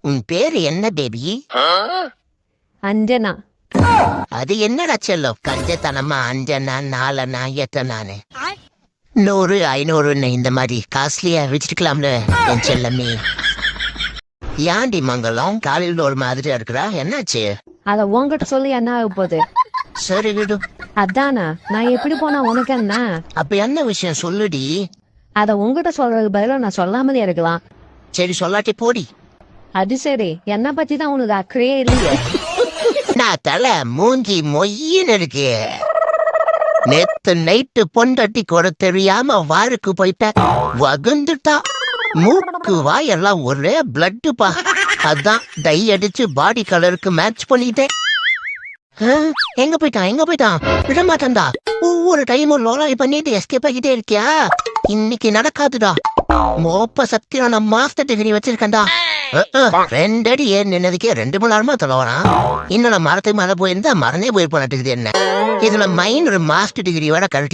உன் பேரு என்ன பேபி? அஞ்சனா. அது என்னடா செல்லம், கஞ்சத்தனமா அஞ்சனா நாலனா எட்டனானு 100 500 இந்த மாதிரி காஸ்ட்லியா வச்சிருக்கலாம்ல என் செல்லமே. ஏன்டி மங்களம் காலையில் ஒரு மாதிரியா இருக்கிறா, என்னாச்சு? அத உன்கிட்ட சொல்லி என்ன ஆக போகுது? சரி விடு. அதானா நான் எப்படி போனா உனக்கு என்ன? அப்ப என்ன விஷயம் சொல்லுடி. அத உன்கிட்ட சொல்றதுக்கு பதிலா நான் சொல்லாமலே இருக்கலாம். சரி சொல்லாட்டி போடி. அது சரி, என்ன பத்தி தான் உனக்கு அக்கறையே இல்லையே. நான் தலை மூஞ்சி மொய்யின்னு இருக்கு. நேத்து நைட்டு பொண்டட்டி கூட தெரியாம வாருக்கு போயிட்ட, வகுந்துட்டா. மூக்கு வாயெல்லாம் ஒரே பிளட்டுப்பா. அதான் டை அடிச்சு பாடி கலருக்கு மேட்ச் பண்ணிட்டேன். எங்க போயிட்டான் விட மாட்டான்டா. ஒவ்வொரு டைமும் லோலாய் பண்ணிட்டு எஸ்கேப் ஆகிட்டே இருக்கியா? இன்னைக்கு நடக்காதுடா. மோப்ப சக்தியான மாஸ்டர் டிகிரி வச்சிருக்கேன்டா. 2 அடி ஏன் நின்னதுக்கே 2 மணி நேரமா தொலைவறான். இன்னும் நான் மரத்துக்கு மேல போயிருந்தா மறந்தே போயிருப்பேன். என்ன இதுல மைண்ட் ஒரு மாஸ்டர் டிகிரி வர கழட்டி